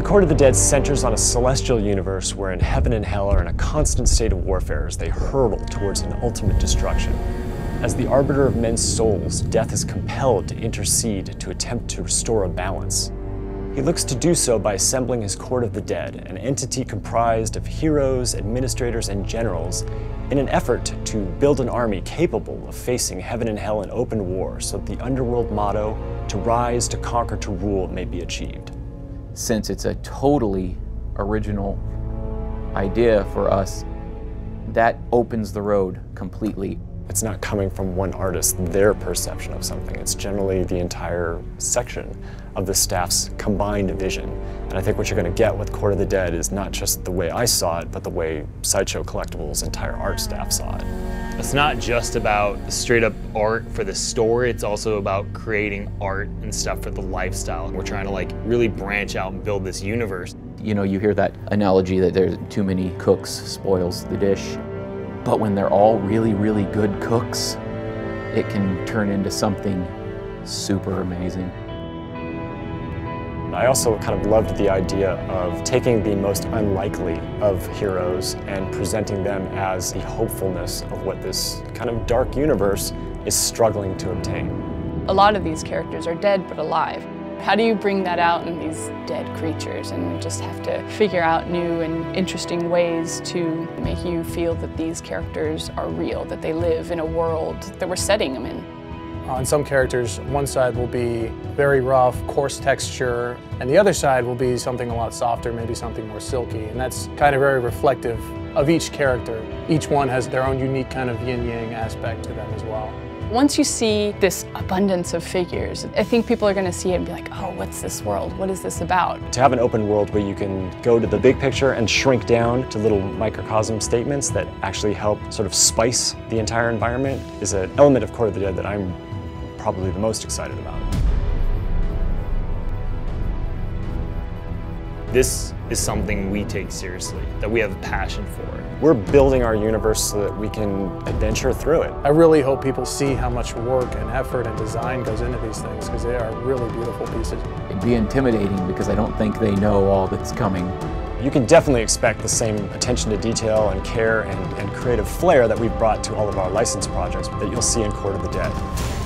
The Court of the Dead centers on a celestial universe wherein heaven and hell are in a constant state of warfare as they hurtle towards an ultimate destruction. As the arbiter of men's souls, death is compelled to intercede to attempt to restore a balance. He looks to do so by assembling his Court of the Dead, an entity comprised of heroes, administrators, and generals, in an effort to build an army capable of facing heaven and hell in open war so that the underworld motto, to rise, to conquer, to rule, may be achieved. Since it's a totally original idea for us, that opens the road completely. It's not coming from one artist, their perception of something. It's generally the entire section of the staff's combined vision. And I think what you're going to get with Court of the Dead is not just the way I saw it, but the way Sideshow Collectibles' entire art staff saw it. It's not just about the straight up art for the story, it's also about creating art and stuff for the lifestyle. We're trying to really branch out and build this universe. You know, you hear that analogy that there's too many cooks spoils the dish. But when they're all really, really good cooks, it can turn into something super amazing. I also kind of loved the idea of taking the most unlikely of heroes and presenting them as the hopefulness of what this kind of dark universe is struggling to obtain. A lot of these characters are dead but alive. How do you bring that out in these dead creatures? And you just have to figure out new and interesting ways to make you feel that these characters are real, that they live in a world that we're setting them in. On some characters, one side will be very rough, coarse texture, and the other side will be something a lot softer, maybe something more silky. And that's kind of very reflective of each character. Each one has their own unique kind of yin-yang aspect to them as well. Once you see this abundance of figures, I think people are going to see it and be like, oh, what's this world? What is this about? To have an open world where you can go to the big picture and shrink down to little microcosm statements that actually help sort of spice the entire environment is an element of Court of the Dead that I'm probably the most excited about. This is something we take seriously, that we have a passion for. We're building our universe so that we can adventure through it. I really hope people see how much work and effort and design goes into these things, because they are really beautiful pieces. It'd be intimidating because I don't think they know all that's coming. You can definitely expect the same attention to detail and care and creative flair that we've brought to all of our licensed projects that you'll see in Court of the Dead.